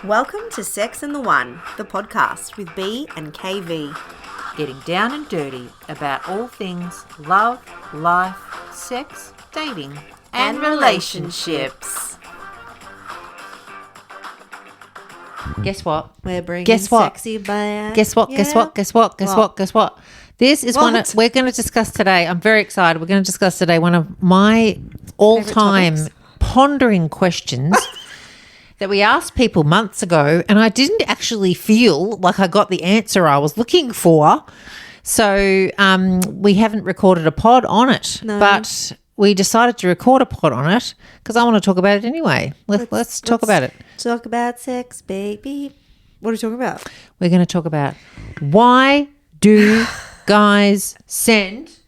Welcome to Sex and the One, the podcast with B and KV. Getting down and dirty about all things love, life, sex, dating, and relationships. Guess what? We're bringing Guess what? sexy back. Guess what? Guess what? Guess what? Guess what? Guess what? This is one we're going to discuss today. I'm very excited. We're going to discuss today one of my all-time pondering questions that we asked people months ago, and I didn't actually feel like I got the answer I was looking for. So we haven't recorded a pod on it, but we decided to record a pod on it because I want to talk about it anyway. Let's talk about it. Talk about sex, baby. What are we talking about? We're going to talk about why do guys send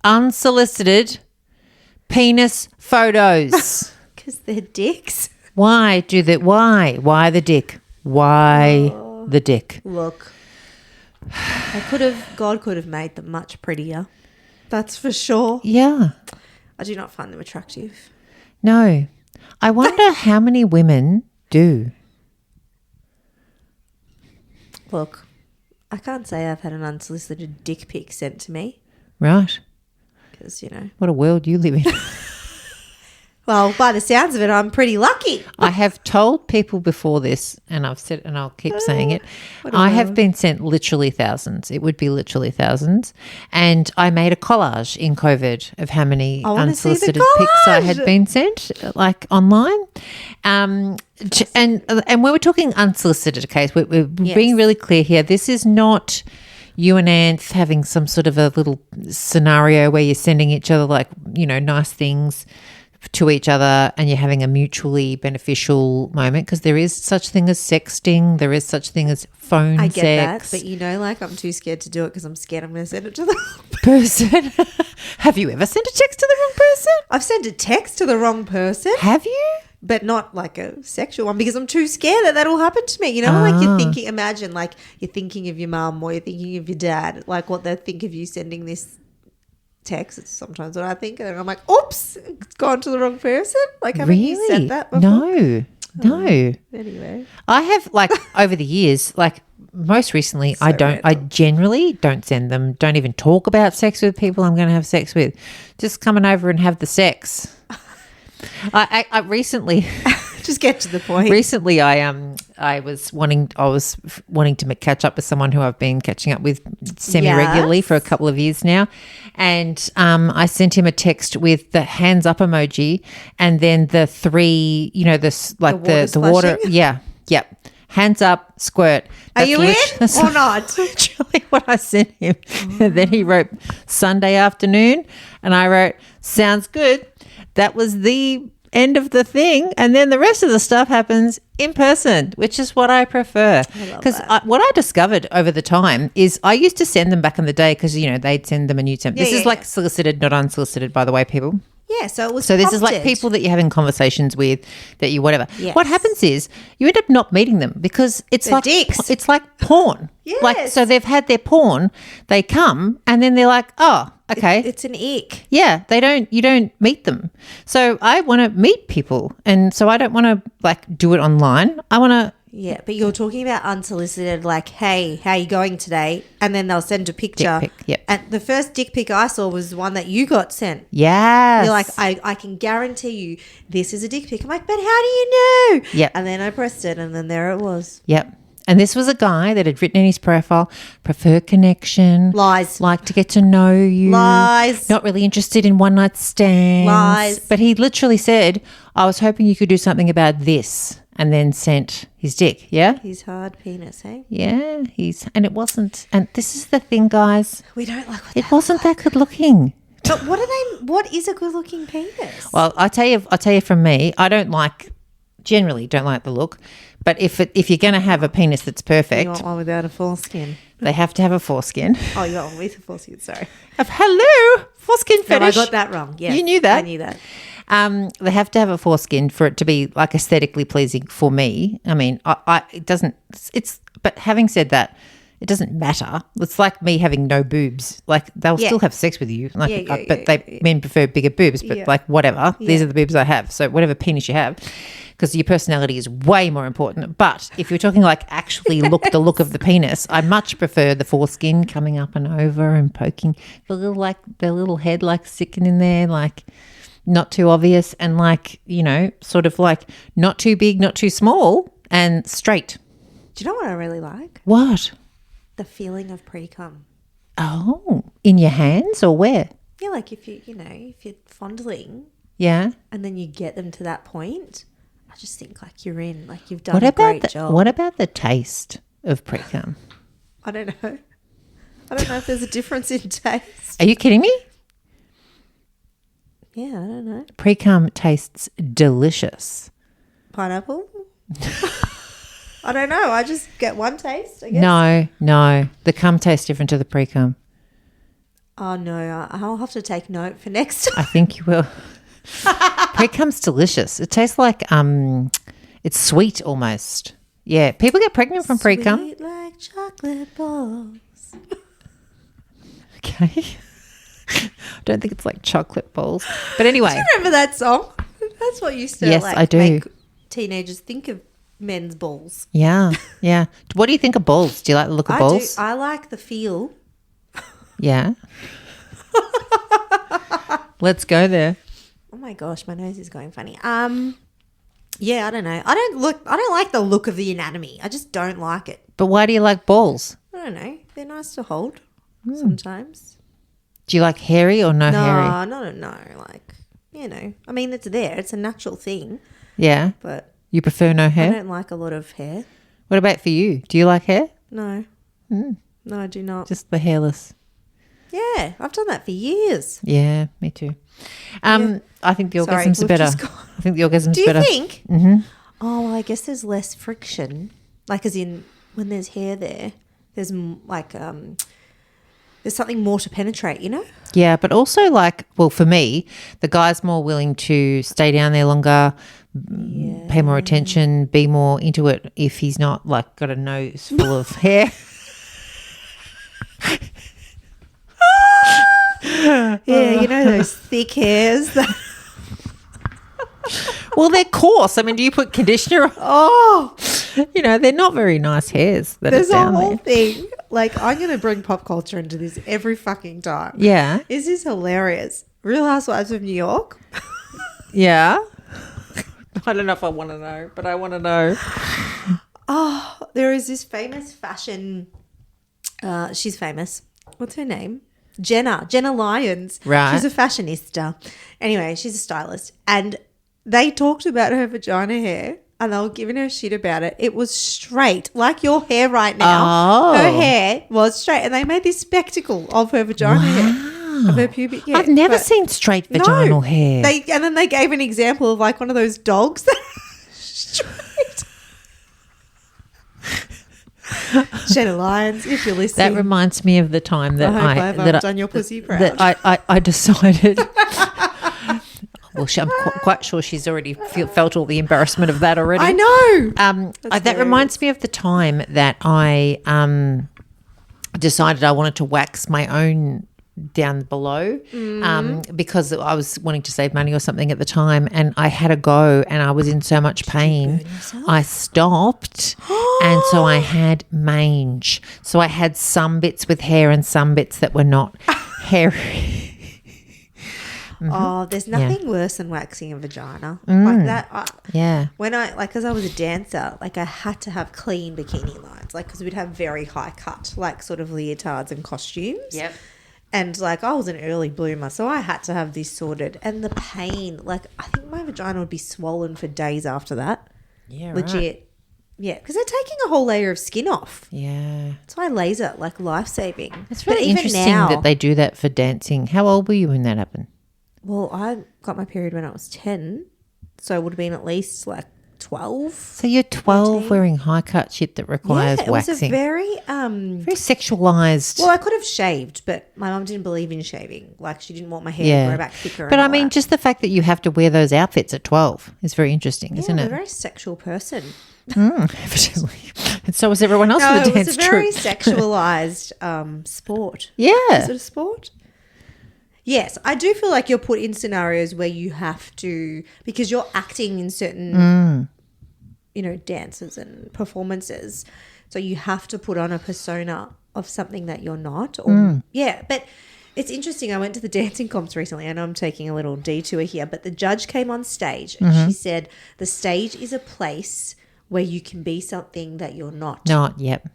unsolicited penis photos? Because they're dicks. Why do that? Why? Why the dick? Why the dick? Look, God could have made them much prettier. That's for sure. Yeah. I do not find them attractive. No. I wonder how many women do. Look, I can't say I've had an unsolicited dick pic sent to me. Right. Because, you know. What a world you live in. Well, by the sounds of it, I'm pretty lucky. I have told people before this, and I've said, and I'll keep saying it. I have been sent literally thousands. It would be literally thousands. And I made a collage in COVID of how many unsolicited pics I had been sent, like online. And we were talking unsolicited, okay? We're being really clear here. This is not you and Anth having some sort of a little scenario where you're sending each other, like, you know, nice things to each other and you're having a mutually beneficial moment, because there is such thing as sexting, there is such thing as phone sex. I get that, but you know, like, I'm too scared to do it because I'm scared I'm going to send it to the wrong person. Have you ever sent a text to the wrong person? I've sent a text to the wrong person. Have you? But not like a sexual one, because I'm too scared that that'll happen to me. You know, like you're thinking, imagine like you're thinking of your mum or you're thinking of your dad, like what they think of you sending this text. It's sometimes what I think, and I'm like, oops, it's gone to the wrong person. Like, haven't you said that before? No. Anyway, I have, like, over the years, like most recently, I generally don't send them, don't even talk about sex with people I'm going to have sex with. Just coming over and have the sex. I recently just get to the point. Recently, I was wanting to catch up with someone who I've been catching up with semi-regularly for a couple of years now, and I sent him a text with the hands up emoji and then the three, you know, the water, hands up, squirt. Are you in or not? Literally what I sent him. And then he wrote Sunday afternoon, and I wrote sounds good. That was the end of the thing, and then the rest of the stuff happens in person, which is what I prefer. Because what I discovered over the time is I used to send them back in the day because, you know, they'd send them and you'd send them. This is like solicited, not unsolicited, by the way, people. Yeah, so it was So this is like people that you're having conversations with, that you whatever. Yes. What happens is you end up not meeting them because it's They're dicks. It's like porn. Yes. Like, so they've had their porn, they come and then they're like, oh, okay. It's an ick. Yeah, you don't meet them. So I want to meet people, and so I don't want to like do it online. I want to. Yeah, but you're talking about unsolicited, like, hey, how you going today? And then they'll send a picture. Dick pic, yep. And the first dick pic I saw was one that you got sent. Yes. You're like, I can guarantee you this is a dick pic. I'm like, but how do you know? Yep. And then I pressed it, and then there it was. Yep. And this was a guy that had written in his profile, prefer connection. Lies. Like to get to know you. Lies. Not really interested in one night stands. Lies. But he literally said, I was hoping you could do something about this, and then sent his dick. Yeah? His hard penis, hey? Yeah. And it wasn't. And this is the thing, guys. We don't like what it wasn't that good looking. But what is a good looking penis? Well, I'll tell you from me, I generally don't like the look. But if you're going to have a penis that's perfect. You want one without a foreskin? They have to have a foreskin. Oh, you want one with a foreskin, sorry. Hello, foreskin fetish. No, I got that wrong, yes. You knew that? I knew that. They have to have a foreskin for it to be like aesthetically pleasing for me. I mean, it doesn't, but having said that, it doesn't matter. It's like me having no boobs. Like they'll still have sex with you. Like, men prefer bigger boobs. But like whatever, these are the boobs I have. So whatever penis you have, because your personality is way more important. But if you're talking like actually the look of the penis, I much prefer the foreskin coming up and over and poking the little head like sticking in there, like not too obvious, and like, you know, sort of like not too big, not too small, and straight. Do you know what I really like? What? The feeling of pre-cum. Oh, in your hands or where? Yeah, like if you're fondling. Yeah. And then you get them to that point, I just think like you're in, like you've done a great job. What about the taste of pre-cum? I don't know. I don't know if there's a difference in taste. Are you kidding me? Yeah, I don't know. Pre-cum tastes delicious. Pineapple? I don't know. I just get one taste, I guess. No. The cum tastes different to the pre-cum. Oh, no. I'll have to take note for next time. I think you will. Pre-cum's delicious. It tastes like it's sweet almost. Yeah, people get pregnant from pre-cum. Sweet like chocolate balls. Okay. I don't think it's like chocolate balls. But anyway. Do you remember that song? That's what used to I do. Make teenagers think of men's balls. Yeah. What do you think of balls? Do you like the look of balls? I like the feel. Yeah. Let's go there. Oh my gosh, my nose is going funny. Yeah, I don't know. I don't like the look of the anatomy. I just don't like it. But why do you like balls? I don't know. They're nice to hold sometimes. Do you like hairy or no hairy? No. Like, you know, I mean, it's there. It's a natural thing. Yeah. But you prefer no hair? I don't like a lot of hair. What about for you? Do you like hair? No. No, I do not. Just the hairless. Yeah, I've done that for years. Yeah, me too. I think the orgasms are better. I think the orgasms are better. Do you think? Mm-hmm. Oh, well, I guess there's less friction. Like, as in, when there's hair there, there's like there's something more to penetrate, you know? Yeah, but also like, well, for me, the guy's more willing to stay down there longer, pay more attention, be more into it if he's not like got a nose full of hair. Yeah, you know those thick hairs. Well, they're coarse. I mean, do you put conditioner on? Oh, you know, they're not very nice hairs. There's a whole thing. Like, I'm going to bring pop culture into this every fucking time. Yeah. This is hilarious. Real Housewives of New York. Yeah. I don't know if I want to know, but I want to know. Oh, there is this famous fashion. She's famous. What's her name? Jenna Lyons. Right. She's a fashionista. Anyway, she's a stylist. And they talked about her vagina hair and they were giving her shit about it. It was straight, like your hair right now. Oh. Her hair was straight. And they made this spectacle of her vagina hair. Of her pubic hair. I've never seen straight vaginal hair. And then they gave an example of like one of those dogs that straight. Jenna Lyons, if you're listening. That reminds me of the time that I've done your pussy proud. That I decided. Well, I'm quite sure she's already felt all the embarrassment of that already. I know. That reminds me of the time that I decided I wanted to wax my own down below because I was wanting to save money or something at the time, and I had a go and I was in so much pain I stopped and so I had mange. So I had some bits with hair and some bits that were not hairy. Oh, there's nothing worse than waxing a vagina like that. Yeah. When because I was a dancer, like I had to have clean bikini lines, like because we'd have very high cut, like sort of leotards and costumes. Yep. And like I was an early bloomer, so I had to have this sorted. And the pain, like I think my vagina would be swollen for days after that. Yeah, legit. Right. Yeah, because they're taking a whole layer of skin off. Yeah. That's why laser, like life-saving. It's really interesting that they do that for dancing. How old were you when that happened? Well, I got my period when I was 10, so it would have been at least like 12. So you're 12 13. wearing high cut shit that requires Yeah, it was waxing. a very Very sexualized. well, I could have shaved, but my mum didn't believe in shaving. Like, she didn't want my hair to grow back thicker. But and I all mean, that. just the fact that you have to wear those outfits at 12 is very interesting, isn't I'm it? a very sexual person. Evidently. And so was everyone else No, in the it dance was a very troupe. sexualized sport. Yeah. Is it a sport? Yes, I do feel like you're put in scenarios where you have to, because you're acting in certain, dances and performances. So you have to put on a persona of something that you're not. Yeah, but it's interesting. I went to the dancing comps recently. I know I'm taking a little detour here, but the judge came on stage and she said the stage is a place where you can be something that you're not. Yep.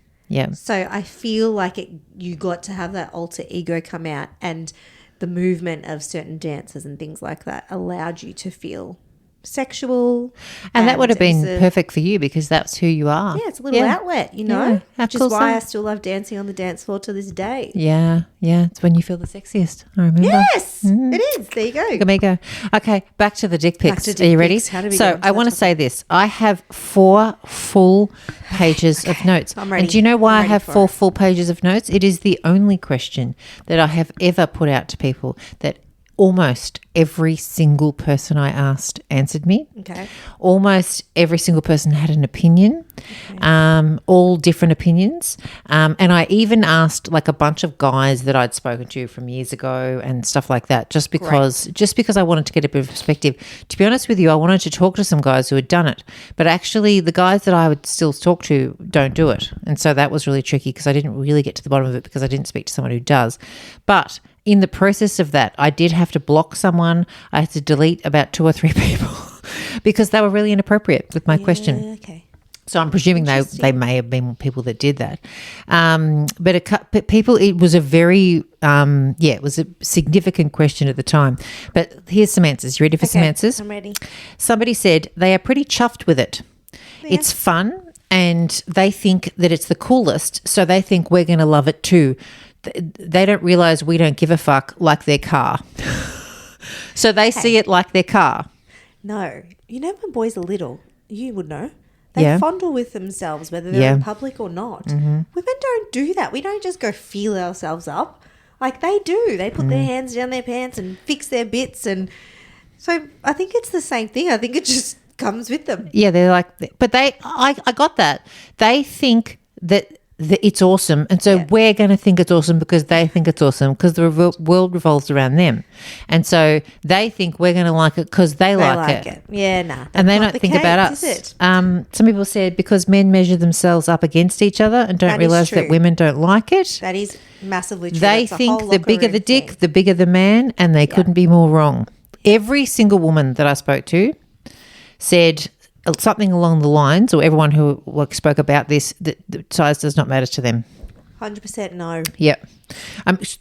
So I feel like you got to have that alter ego come out, and the movement of certain dances and things like that allowed you to feel sexual. And that would have been it's perfect for you because that's who you are. Yeah, it's a little outlet, Yeah, how which is cool's why that? I still love dancing on the dance floor to this day. Yeah. It's when you feel the sexiest. I remember. Yes, it is. There you go. Look at me go. Okay, back to the dick pics. to Are dick you ready? pics. How do we So get onto I that want to say this. I have 4 full pages of notes. I'm ready. And do you know why I'm I ready have for 4 it. full pages of notes? It is the only question that I have ever put out to people that almost every single person I asked answered me. Okay. Almost every single person had an opinion, all different opinions. And I even asked like a bunch of guys that I'd spoken to from years ago and stuff like that, just because I wanted to get a bit of perspective. To be honest with you, I wanted to talk to some guys who had done it, but actually the guys that I would still talk to don't do it. And so that was really tricky because I didn't really get to the bottom of it because I didn't speak to someone who does. But in the process of that, I did have to block someone. I had to delete about 2 or 3 people because they were really inappropriate with my question. Okay. So I'm presuming they may have been people that did that. But people, it was a very, it was a significant question at the time. But here's some answers. You ready for some answers? I'm ready. Somebody said they are pretty chuffed with it. Yeah. It's fun and they think that it's the coolest, so they think we're going to love it too. They don't realise we don't give a fuck like their car. So they see it like their car. No. You know when boys are little, you would know, they fondle with themselves whether they're in public or not. Women don't do that. We don't just go feel ourselves up. Like they do. They put their hands down their pants and fix their bits. And so I think it's the same thing. I think it just comes with them. Yeah, they're like, but I got that. They think that it's awesome. And so we're going to think it's awesome because they think it's awesome because the world revolves around them. And so they think we're going to like it because they like it. Yeah, nah. And they don't think about us. Is it? Some people said because men measure themselves up against each other and don't realise that women don't like it. That is massively true. They think the bigger the dick, the bigger the man, and they couldn't be more wrong. Every single woman that I spoke to said something along the lines, or everyone who spoke about this, that size does not matter to them. 100% no. Yep.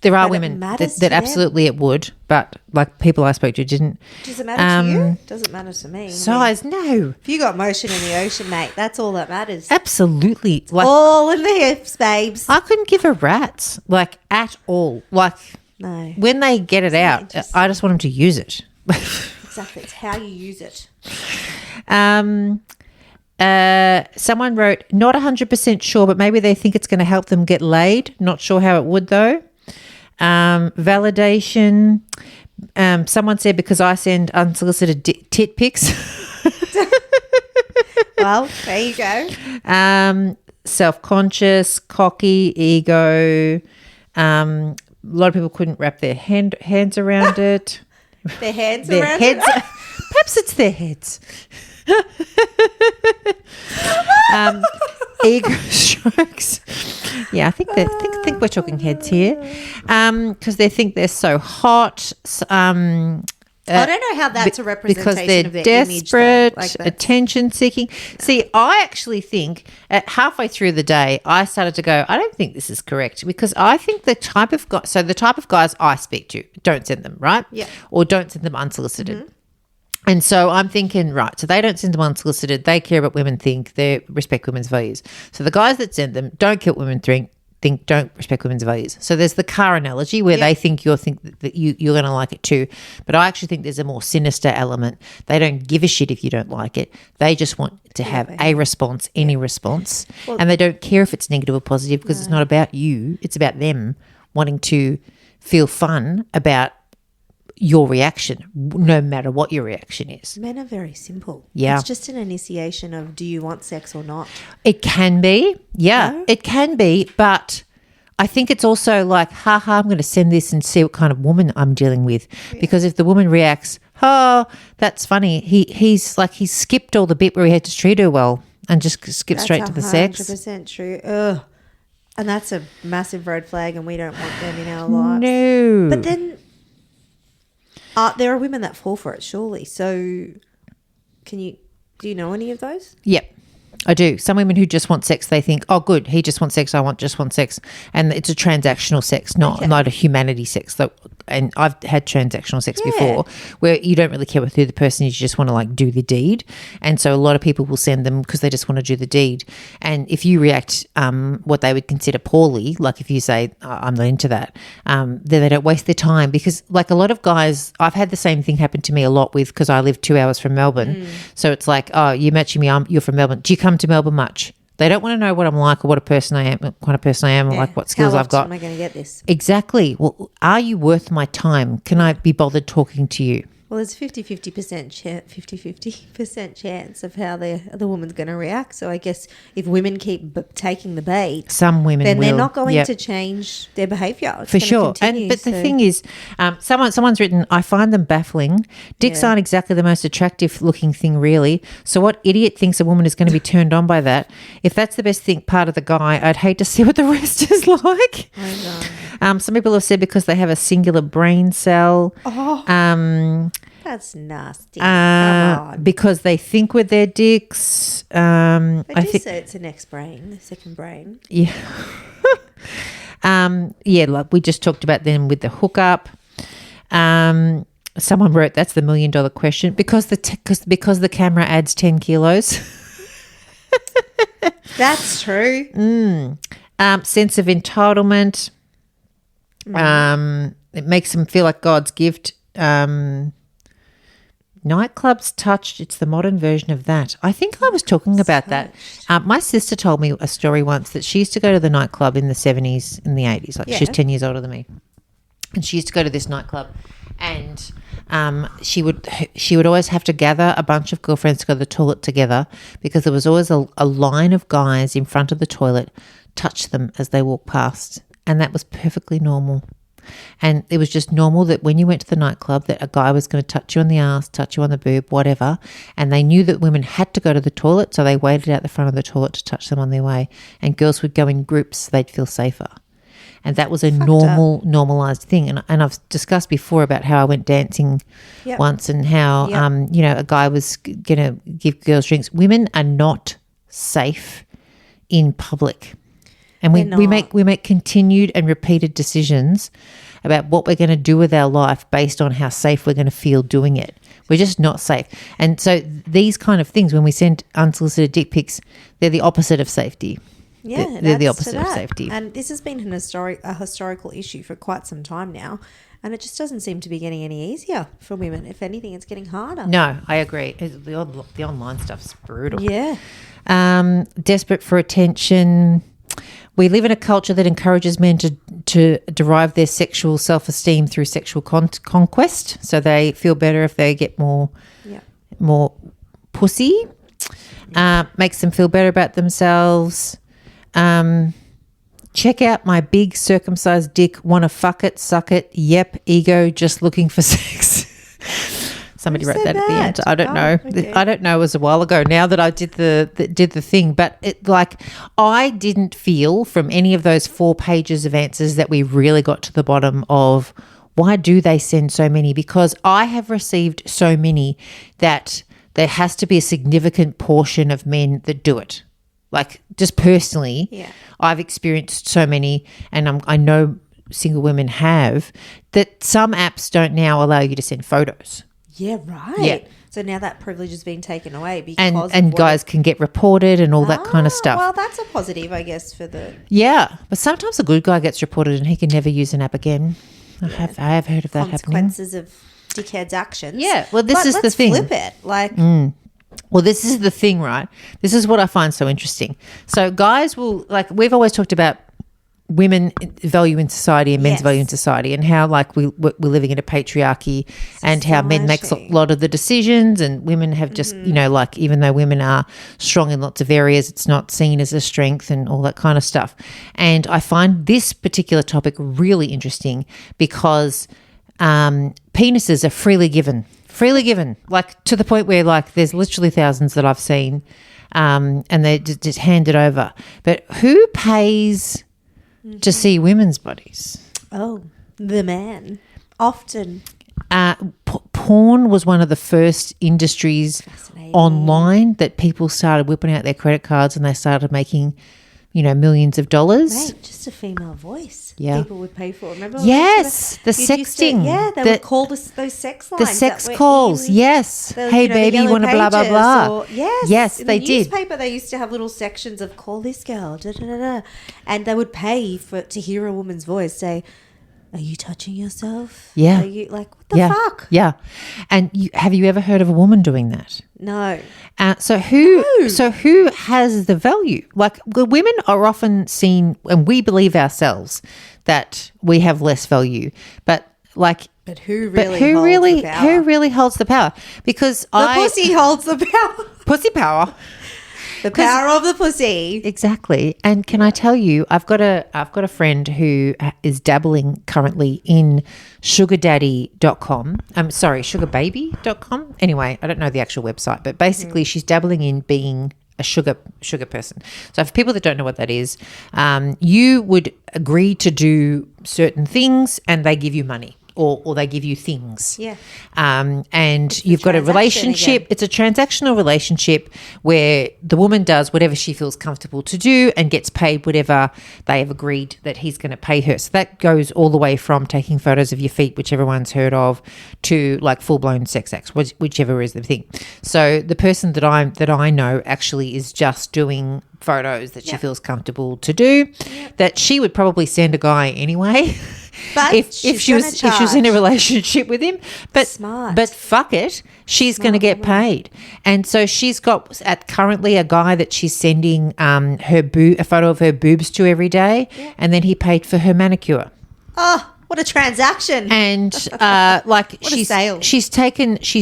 There are But it women matters to that them. absolutely it would, but like people I spoke to didn't. Does it matter to you? Doesn't matter to me. Size, no. If you got motion in the ocean, mate, that's all that matters. Absolutely. Like All in the hips, babes. I couldn't give a rat's, like at all. Like No. when they get it out, interesting. I just want them to use it. Exactly. It's how you use it. Someone wrote, not 100% sure, but maybe they think it's going to help them get laid. Not sure how it would though. Validation. Someone said because I send unsolicited tit pics. Well, there you go. Self-conscious, cocky, ego. A lot of people couldn't wrap their hands around it. Their hands Their around heads. it. Perhaps it's their heads. Ego strokes. Yeah, I think we're talking heads here, because they think they're so hot. I don't know how that's a representation because they're of their desperate, image, though. attention seeking. See, I actually think at halfway through the day, I started to go, I don't think this is correct, because I think the type of guys I speak to, don't send them, right? Yeah. Or don't send them unsolicited. And so I'm thinking, right, so they don't send them unsolicited. They care about women think. They respect women's values. So the guys that send them don't care what women think. don't respect women's values. So there's the car analogy where they think you're going to like it too. But I actually think there's a more sinister element. They don't give a shit if you don't like it. They just want to have a response, any response. And they don't care if it's negative or positive because it's not about you. It's about them wanting to feel fun about your reaction, no matter what your reaction is. Men are very simple. Yeah. It's just an initiation of, do you want sex or not? It can be. Yeah, No? it can be. But I think it's also like, I'm going to send this and see what kind of woman I'm dealing with. Yeah. Because if the woman reacts, that's funny. He's skipped all the bit where he had to treat her well and just skip straight to the sex. 100% true. Ugh. And that's a massive red flag, and we don't want them in our lives. No. But then there are women that fall for it, surely. So do you know any of those? Yep. I do. Some women who just want sex, they think, oh, good, he just wants sex, just want sex. And it's a transactional sex, not a humanity sex. And I've had transactional sex before where you don't really care who the person is, you just want to like do the deed. And so a lot of people will send them because they just want to do the deed. And if you react what they would consider poorly, like if you say, I'm not into that, then they don't waste their time, because like a lot of guys, I've had the same thing happen to me a lot with, because I live 2 hours from Melbourne. So it's like, oh, you're matching me, you're from Melbourne. Do you come to Melbourne much? They don't want to know what I'm like or what kind of person I am, or like what skills I've got. How often am I going to get this? Exactly. Well, are you worth my time? Can I be bothered talking to you? Well, there's 50% chance of how the woman's going to react. So I guess if women keep taking the bait, some women then will. They're not going to change their behaviour. It's for sure. Continue, but the thing is, someone's written, I find them baffling. Dicks aren't exactly the most attractive looking thing, really. So what idiot thinks a woman is going to be turned on by that? If that's the best part of the guy, I'd hate to see what the rest is like. I know. Some people have said because they have a singular brain cell. That's nasty. Come on. Because they think with their dicks. I think say it's the next brain, the second brain. Yeah. Like we just talked about them with the hookup. Someone wrote, that's the $1 million question, because the camera adds 10 kilos. That's true. Sense of entitlement. It makes them feel like God's gift. Nightclubs touched, it's the modern version of that. I think I was talking about that. My sister told me a story once that she used to go to the nightclub in the 70s and the 80s. Like she's 10 years older than me. And she used to go to this nightclub, and she would always have to gather a bunch of girlfriends to go to the toilet together, because there was always a line of guys in front of the toilet touch them as they walked past, and that was perfectly normal. And it was just normal that when you went to the nightclub that a guy was going to touch you on the ass, touch you on the boob, whatever, and they knew that women had to go to the toilet, so they waited out the front of the toilet to touch them on their way, and girls would go in groups so they'd feel safer. And that was a normalised thing. And I've discussed before about how I went dancing once, and how, a guy was going to give girls drinks. Women are not safe in public. And we make continued and repeated decisions about what we're going to do with our life based on how safe we're going to feel doing it. We're just not safe. And so these kind of things, when we send unsolicited dick pics, they're the opposite of safety. Yeah, they're the opposite of safety. And this has been a historical issue for quite some time now, and it just doesn't seem to be getting any easier for women. If anything, it's getting harder. No, I agree. The online stuff's brutal. Yeah. Desperate for attention. We live in a culture that encourages men to derive their sexual self-esteem through sexual conquest, so they feel better if they get more pussy. Makes them feel better about themselves. Check out my big circumcised dick. Want to fuck it, suck it. Yep, ego, just looking for sex. Somebody wrote that at the end. I don't know. Okay. I don't know. It was a while ago now that I did the thing, but I didn't feel from any of those 4 pages of answers that we really got to the bottom of why do they send so many? Because I have received so many that there has to be a significant portion of men that do it. Like just personally, I've experienced so many, and I know single women have, that some apps don't now allow you to send photos. Yeah, right. Yeah. So now that privilege has been taken away because and guys can get reported and all that kind of stuff. Well, that's a positive, I guess, for the Yeah, but sometimes a good guy gets reported and he can never use an app again. I have heard of that happening. consequences of dickheads' actions. Yeah, well, this is the let's thing. flip it. Like, Well, this is the thing, right? This is what I find so interesting. So guys will, like, we've always talked about women value in society and men's Yes. value in society, and how like we're living in a patriarchy and how men make a Society. lot of the decisions and women have just, you know, like even though women are strong in lots of areas, it's not seen as a strength and all that kind of stuff. And I find this particular topic really interesting because penises are freely given, like to the point where like there's literally thousands that I've seen and they just hand it over. But who pays to see women's bodies? oh, the man. Often. Porn was one of the first industries Fascinating. online that people started whipping out their credit cards and they started making, you know, millions of dollars. Mate, just a female voice. Yeah. People would pay for. Remember? Yes, the You used to- sexting. yeah, they would call those sex lines. The that sex were calls, in yes. the, Hey, you know, the baby, you yellow want to blah, blah, pages blah. or- yes. Yes, in they the did. newspaper, they used to have little sections of call this girl, da, da, da, da. And they would pay to hear a woman's voice say, are you touching yourself? Yeah. Are you like, what the fuck? Yeah. And have you ever heard of a woman doing that? No. So who has the value? Like the women are often seen, and we believe ourselves that we have less value, but like. But who But really who holds really the power? who really holds the power? Because The pussy holds the power. pussy power. The power of the pussy. Exactly. And can I tell you, I've got a friend who is dabbling currently in sugardaddy.com. I'm sorry, sugarbaby.com. Anyway, I don't know the actual website, but basically she's dabbling in being a sugar person. So for people that don't know what that is, you would agree to do certain things and they give you money. Or they give you things. Yeah. And you've got a transaction relationship. again. It's a transactional relationship where the woman does whatever she feels comfortable to do and gets paid whatever they have agreed that he's going to pay her. So that goes all the way from taking photos of your feet, which everyone's heard of, to like full-blown sex acts, whichever is the thing. So the person that I know actually is just doing photos that she feels comfortable to do, that she would probably send a guy anyway. But if she was in a relationship with him, but Smart. but fuck it, she's going to get paid, and so she's got currently a guy that she's sending a photo of her boobs to every day, and then he paid for her manicure. Oh, what a transaction. And like a sale. she's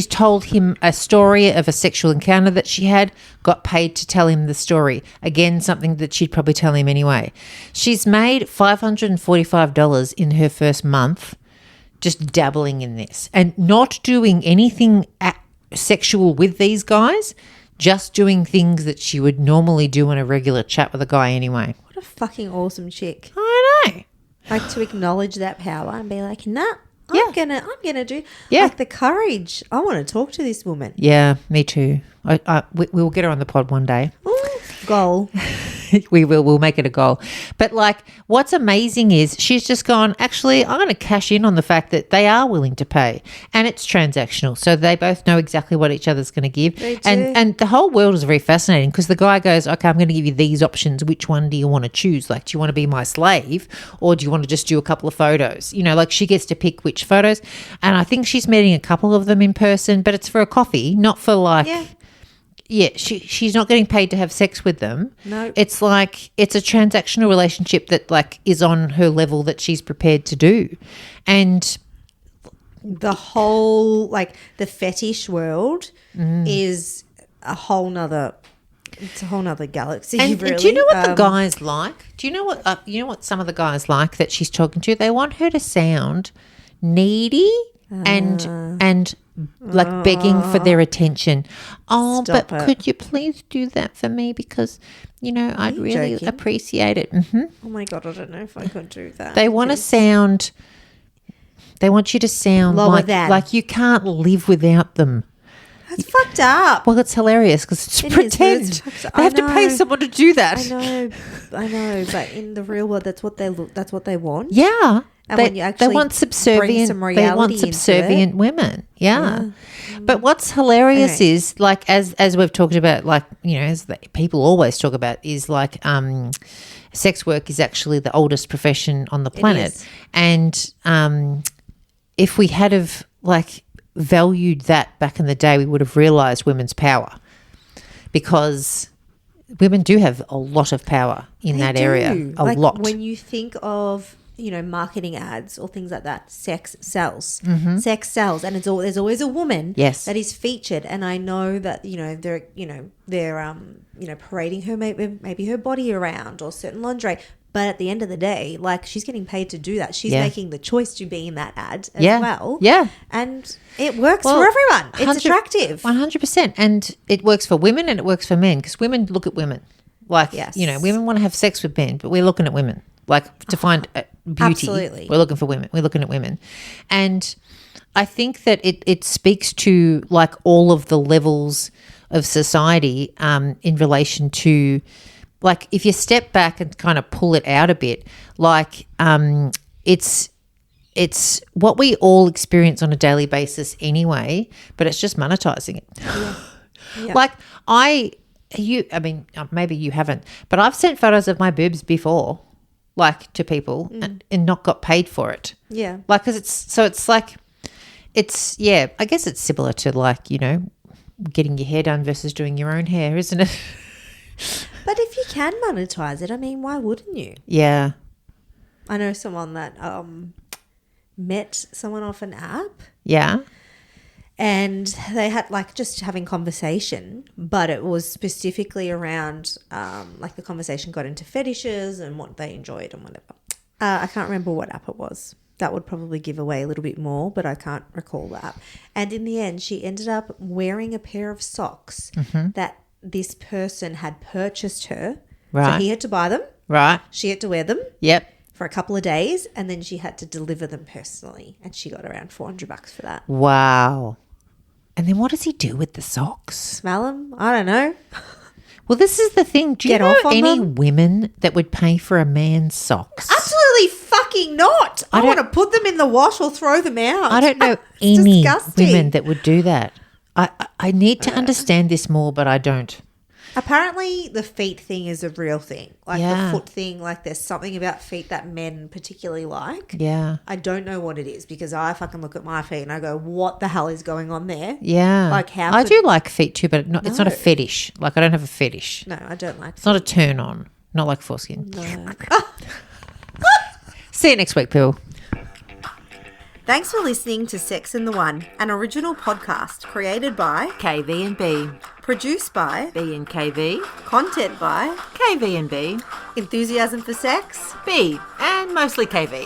told him a story of a sexual encounter that she had, got paid to tell him the story. Again, something that she'd probably tell him anyway. She's made $545 in her first month just dabbling in this and not doing anything sexual with these guys, just doing things that she would normally do in a regular chat with a guy anyway. What a fucking awesome chick. I know. Like to acknowledge that power and be like, nah, Yeah. I'm gonna do Yeah. like the courage. I want to talk to this woman. Yeah, me too. We will get her on the pod one day. Ooh, goal. We will. We'll make it a goal. But like, what's amazing is she's just gone, actually, I'm going to cash in on the fact that they are willing to pay and it's transactional. So they both know exactly what each other's going to give. They do. And the whole world is very fascinating because the guy goes, okay, I'm going to give you these options. Which one do you want to choose? Like, do you want to be my slave or do you want to just do a couple of photos? You know, like she gets to pick which photos. And I think she's meeting a couple of them in person, but it's for a coffee, not for like... Yeah. she's not getting paid to have sex with them. No. It's like it's a transactional relationship that like is on her level that she's prepared to do. And The whole like the fetish world is a whole nother. It's a whole nother galaxy. and really. do you know what the guys like? Do you know what some of the guys like that she's talking to? They want her to sound needy and like begging for their attention. Oh, Stop but it. could you please do that for me because you know I'd you really joking? appreciate it. Oh my god, I don't know if I could do that. They want to because- sound. They want you to sound Lower like than. like you can't live without them. That's fucked up. Well, it's hilarious because it's It is, pretend. but it's fucked up. They have I to pay know. someone to do that. I know, but in the real world, that's what they look. That's what they want. Yeah, And when you actually they want subservient. some They want reality into subservient women. Yeah. But what's hilarious is like as we've talked about, like as people always talk about, is like sex work is actually the oldest profession on the planet, and if we had have like valued that back in the day, we would have realised women's power, because women do have a lot of power in that area. A lot. When you think of marketing ads or things like that, sex sells. Sex sells, and there's always a woman that is featured. And I know that they're parading her maybe her body around or certain lingerie. But at the end of the day, like, she's getting paid to do that. She's making the choice to be in that ad as well. Yeah. And it works for everyone. It's attractive. 100%. And it works for women and it works for men, because women look at women. Like, women want to have sex with men, but we're looking at women. Like, to find beauty. Absolutely. We're looking for women. We're looking at women. And I think that it speaks to, like, all of the levels of society in relation to, like, if you step back and kind of pull it out a bit, like it's what we all experience on a daily basis anyway, but it's just monetizing it. Yeah. Like I mean, maybe you haven't, but I've sent photos of my boobs before, like, to people and not got paid for it. Yeah. Like, because it's like, I guess it's similar to, like, getting your hair done versus doing your own hair, isn't it? But if you can monetize it, I mean, why wouldn't you? Yeah. I know someone that met someone off an app. Yeah. And they had, like, just having conversation, but it was specifically around, like, the conversation got into fetishes and what they enjoyed and whatever. I can't remember what app it was. That would probably give away a little bit more, but I can't recall the app. And in the end, she ended up wearing a pair of socks that this person had purchased her. Right. So he had to buy them. Right. She had to wear them. Yep. For a couple of days, and then she had to deliver them personally, and she got around $400 for that. Wow. And then what does he do with the socks? Smell them? I don't know. Well, this is the thing. Do you know any women that would pay for a man's socks? Absolutely fucking not. I want to put them in the wash or throw them out. I don't know any women that would do that. I need to understand this more, but I don't. Apparently the feet thing is a real thing. Like the foot thing, like there's something about feet that men particularly like. Yeah. I don't know what it is, because I fucking look at my feet and I go, what the hell is going on there? Yeah. Like, how I do like feet too, but it's not a fetish. Like, I don't have a fetish. No, I don't like It's not a turn on. Not like foreskin. No. See you next week, people. Thanks for listening to Sex and the One, an original podcast created by KV&B, produced by B&KV, content by KV&B, enthusiasm for sex, B, and mostly KV.